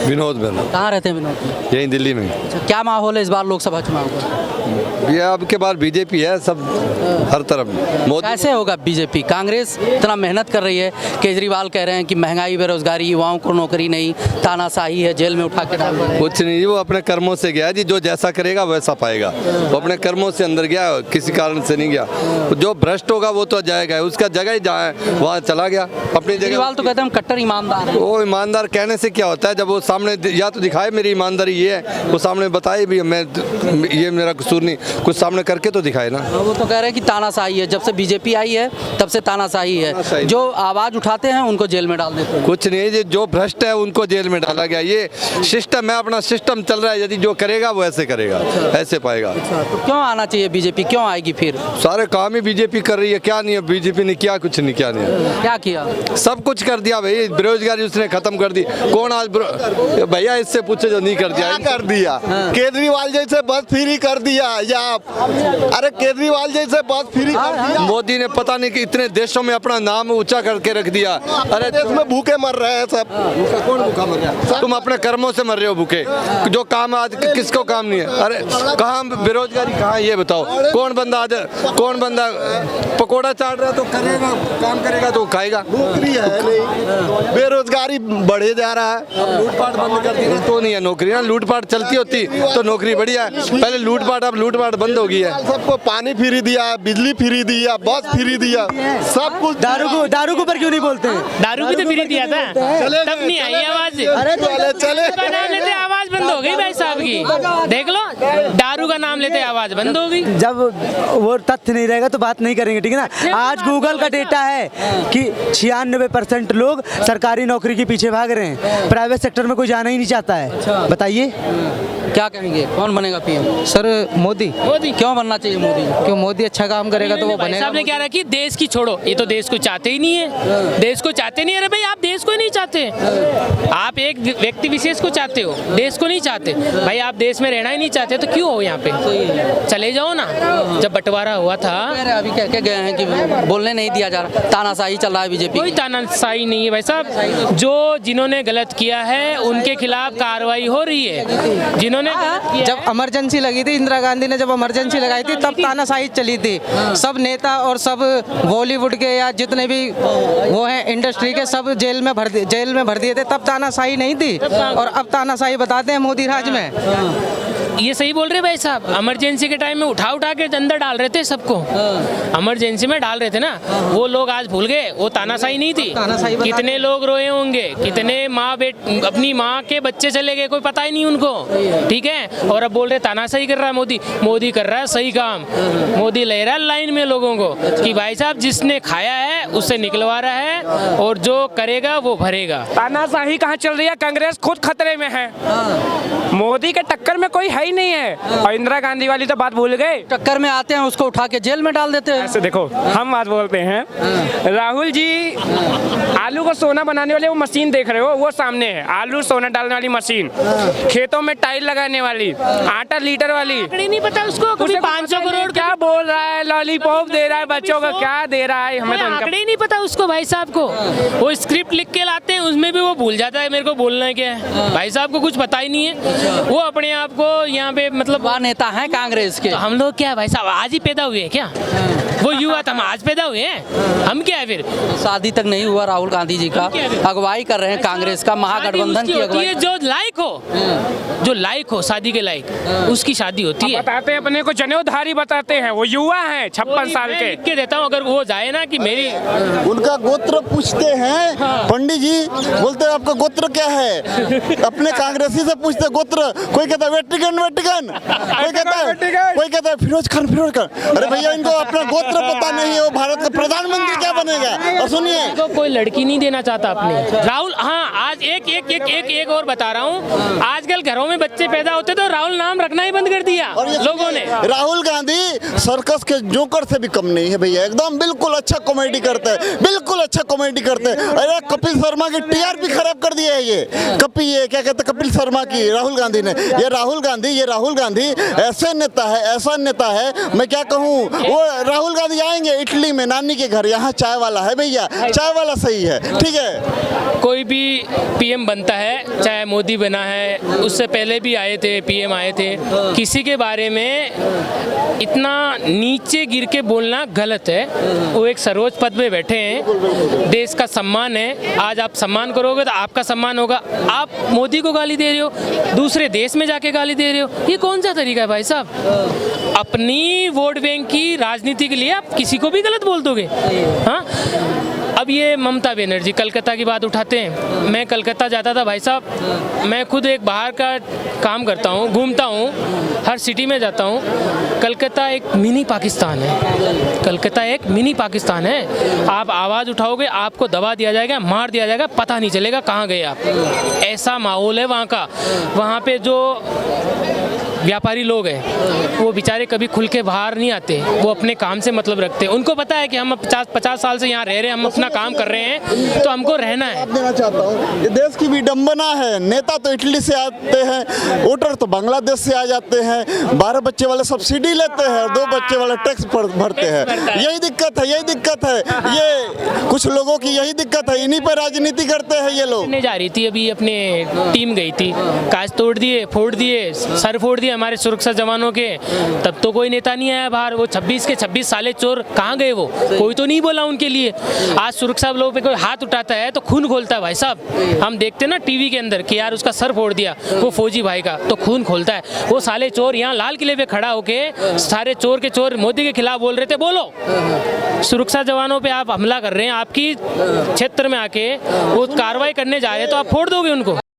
विनोद मेरा। कहाँ रहते हैं विनोद जी? यहीं दिल्ली में। अच्छा, क्या माहौल है इस बार लोकसभा चुनाव का? ये अब के बाद बीजेपी है सब हर तरफ। मोदी कैसे होगा बीजेपी? कांग्रेस इतना मेहनत कर रही है, केजरीवाल कह रहे हैं कि महंगाई, बेरोजगारी, युवाओं को नौकरी नहीं, तानाशाही है, जेल में उठा के डाल रहे हैं। कुछ नहीं, वो अपने कर्मों से गया जी, जो जैसा करेगा वैसा पाएगा। वो अपने कर्मों से अंदर गया, किसी कारण से नहीं गया। जो भ्रष्ट होगा वो तो जाएगा, उसका जगह ही जहाँ है वहाँ चला गया अपनी केजरीवाल तो जगह। कहते हैं हम कट्टर ईमानदार हैं। वो ईमानदार कहने से क्या होता है, जब वो सामने या तो दिखाए मेरी ईमानदारी ये है, वो सामने बताए भी मैं ये मेरा कसूर नहीं, कुछ सामने करके तो दिखाए ना। वो तो कह रहे हैं कि तानाशाही है, जब से बीजेपी आई है तब से तानाशाही है, तानाशाही। जो आवाज उठाते हैं उनको जेल में डाल देते हैं। कुछ नहीं, ये जो भ्रष्ट है उनको जेल में डाला गया। ये सिस्टम है, अपना सिस्टम चल रहा है। यदि जो करेगा वो ऐसे करेगा, ऐसे पाएगा। तो क्यों आना चाहिए बीजेपी, क्यों आएगी फिर? सारे काम ही बीजेपी कर रही है। क्या नहीं है बीजेपी ने किया? कुछ नहीं किया, नहीं क्या किया? सब कुछ कर दिया भाई। बेरोजगारी उसने खत्म कर दी। कौन आज भैया इससे पूछे जो नहीं कर दिया? क्या कर दिया? केजरीवाल जैसे बस फ्री कर दिया या अरे केजरीवाल जैसे बस फ्री कर दिया। मोदी ने पता नहीं कि इतने देशों में अपना नाम ऊंचा करके रख दिया। अरे देश में भूखे मर रहे हैं सब। कौन भूखा मर रहा है? तुम अपने कर्मों से मर रहे हो भूखे। जो काम आज किसको काम नहीं है? अरे कहाँ बेरोजगारी कहाँ? ये बताओ कौन बंदा आज, कौन बंदा पकोड़ा चाट रहा है तो करेगा, काम करेगा तो खाएगा। नौकरी है नहीं, बेरोजगारी बढ़े जा रहा है। लूटपाट बंद कर दी तो नहीं है नौकरी ना। लूटपाट चलती होती तो नौकरी बढ़िया है। पहले लूटपाट, अब लूटपाट बंद हो गई है। सबको पानी फ्री दिया, बिजली फ्री दिया, बस फ्री दिया, सब कुछ। दारू के ऊपर क्यों नहीं बोलते हैं? दारू भी तो फ्री दिया था, तब नहीं आई आवाज। चले का नाम लेते आवाज बंद हो गई भाई साहब की। देख लो, दारू का नाम लेते आवाज बंद हो गई। जब वो तथ्य नहीं रहेगा तो बात नहीं करेंगे, ठीक है ना। आज गूगल का डेटा है कि 96% लोग सरकारी नौकरी के पीछे भाग रहे हैं, प्राइवेट सेक्टर में कोई जाना ही नहीं चाहता है। बताइए क्या कहेंगे, कौन बनेगा पीएम? सर मोदी। मोदी क्यों बनना चाहिए मोदी? क्यों? मोदी अच्छा काम करेगा तो वो भाई बनेगा। साहब ने क्या रखी, देश की छोड़ो, ये तो देश को चाहते ही नहीं है। देश को चाहते नहीं है। अरे भाई आप देश को ही नहीं चाहते, आप एक व्यक्ति विशेष को चाहते हो, देश को नहीं चाहते। भाई आप देश में रहना ही नहीं चाहते तो क्यों हो यहाँ पे? चले जाओ ना। जब बंटवारा हुआ था, अभी कह के गए हैं कि बोलने नहीं दिया जा रहा, तानाशाही चल रहा है बीजेपी। कोई तानाशाही नहीं है भाई साहब। जो जिन्होंने गलत किया है उनके खिलाफ कार्रवाई हो रही है। जिन्होंने जब इमरजेंसी लगी थी, इंदिरा गांधी ने जब इमरजेंसी लगाई थी तब तानाशाही चली थी। सब नेता और सब बॉलीवुड के या जितने भी वो हैं इंडस्ट्री के सब जेल में भर दिए थे, तब तानाशाही नहीं थी। और अब तानाशाही बताते हैं मोदी राज में। ये सही बोल रहे भाई साहब। इमरजेंसी के टाइम में उठा के अंदर डाल रहे थे सबको, इमरजेंसी में डाल रहे थे ना। वो लोग आज भूल गए, वो तानाशाही नहीं थी। कितने लोग रोए होंगे, कितने अपनी माँ के बच्चे चले गए, कोई पता ही नहीं उनको, ठीक है। और अब बोल रहे तानाशाही कर रहा है मोदी। मोदी कर रहा है सही काम। मोदी ले रहा है लाइन में लोगों को कि भाई साहब जिसने खाया है उससे निकलवा रहा है और जो करेगा वो भरेगा। तानाशाही कहाँ चल रही है? कांग्रेस खुद खतरे में है। मोदी के टक्कर में कोई है ही नहीं है। और इंदिरा गांधी वाली तो बात भूल गए। टक्कर में आते हैं उसको उठा के जेल में डाल देते हैं। ऐसे देखो, हम बात बोलते हैं। राहुल जी आलू को सोना बनाने वाले वो मशीन देख रहे हो, वो सामने है आलू सोना डालने वाली मशीन। खेतों में टाइल लगाने वाली, आटा लीटर वाली। आंकड़े नहीं पता उसको, कभी 500 करोड़ क्या बोल रहा है? लॉलीपॉप दे रहा है बच्चों को, क्या दे रहा है? हमें तो आंकड़े ही नहीं पता उसको भाई साहब को। वो स्क्रिप्ट लिख के लाते हैं, उसमें भी वो भूल जाता है मेरे को बोलना है क्या है। भाई साहब को कुछ पता ही नहीं है। वो अपने आप को यहाँ पे मतलब वह नेता हैं कांग्रेस के। तो हम लोग क्या भाई साहब आज ही पैदा हुए हैं क्या? वो युवा था, हम आज पैदा हुए हैं। हम क्या है फिर? शादी तक नहीं हुआ राहुल गांधी जी का, अगुवाई कर रहे हैं कांग्रेस का, महागठबंधन की अगुवाई। जो लायक हो, जो लायक हो, शादी के लायक, उसकी शादी होती है। बताते हैं अपने को जनेऊधारी बताते हैं। वो युवा है 56 साल के। लिख के देता हूँ अगर वो जाए ना कि मेरी उनका गोत्र पूछते हैं पंडित जी, बोलते हैं आपका गोत्र क्या है? अपने कांग्रेसी से पूछते गोत्र। कोई कहता है वेटिकन, कोई कहता है फिरोज खान। अरे भैया इनको अपना गोत्र पता नहीं है, वो भारत का प्रधानमंत्री क्या बनेगा? और सुनिए, तो कोई लड़की नहीं देना चाहता अपने राहुल। हाँ आज एक और बता रहा हूँ, आजकल घरों में बच्चे पैदा होते तो राहुल नाम रखना ही बंद कर दिया लोगों ने। राहुल गांधी सर्कस के जोकर से भी कम नहीं है भैया, एकदम बिल्कुल अच्छा कॉमेडी करते हैं, बिल्कुल अच्छा कॉमेडी करते हैं। अरे कपिल शर्मा की टीआरपी खराब कर दिया है ये क्या कहते हैं कपिल शर्मा की, राहुल गांधी ने। ये राहुल गांधी ऐसे नेता है, ऐसा नेता है, मैं क्या कहूँ। वो राहुल गांधी आएंगे इटली में नानी के घर, यहाँ चाय वाला है भैया, चाय वाला सही है, ठीक है। कोई भी पीएम बनता है, चाहे मोदी बना है, उससे पहले भी आए थे पीएम आए थे, किसी के बारे में इतना नीचे गिर के बोलना गलत है। वो एक सर्वोच्च पद पे बैठे हैं, देश का सम्मान है, आज आप सम्मान करोगे तो आपका सम्मान होगा। आप मोदी को गाली दे रहे हो, दूसरे देश में जाके गाली दे रहे हो, ये कौन सा तरीका है भाई साहब? अपनी वोट बैंक की राजनीति के लिए आप किसी को भी गलत बोल दोगे? हाँ, अब ये ममता बनर्जी कलकत्ता की बात उठाते हैं। मैं कलकत्ता जाता था भाई साहब, मैं खुद एक बाहर का काम करता हूँ, घूमता हूँ, हर सिटी में जाता हूँ। कलकत्ता एक मिनी पाकिस्तान है, कलकत्ता एक मिनी पाकिस्तान है। आप आवाज़ उठाओगे आपको दबा दिया जाएगा, मार दिया जाएगा, पता नहीं चलेगा कहाँ गए आप। ऐसा माहौल है वहाँ का। वहाँ पे जो व्यापारी लोग हैं वो बेचारे कभी खुल के बाहर नहीं आते, वो अपने काम से मतलब रखते हैं। उनको पता है कि हम 50 साल से यहाँ रह रहे हैं, हम अपना काम कर रहे हैं, तो हमको रहना है। आप देना चाहता हूँ, ये देश की विडंबना है। नेता तो इटली से आते हैं, वोटर तो बांग्लादेश से आ जाते हैं, 12 बच्चे वाले सब्सिडी लेते हैं, 2 बच्चे वाले टैक्स भरते हैं। यही दिक्कत है, यही दिक्कत है, ये कुछ लोगों की यही दिक्कत है, इन्हीं पर राजनीति करते हैं ये लोग। जा रही थी अभी, अपने टीम गई थी, कांच तोड़ दिए, फोड़ दिए, सर फोड़ दिए हमारे सुरक्षा जवानों के, तब तो कोई नेता नहीं आया बाहर। वो 26 के 26 साले चोर कहाँ गए? वो कोई तो नहीं बोला उनके लिए। आज सुरक्षा लोगों पे कोई हाथ उठाता है तो खून खोलता है भाई साहब। हम देखते हैं ना टीवी के अंदर कि यार उसका सर फोड़ दिया वो फौजी भाई का, तो खून खोलता है। वो साले चोर यहाँ लाल किले पे खड़ा होके सारे चोर के चोर मोदी के खिलाफ बोल रहे थे। बोलो, सुरक्षा जवानों पे आप हमला कर रहे हैं, आपकी क्षेत्र में आके वो कार्रवाई करने जा रहे हैं, तो आप फोड़ दोगे उनको?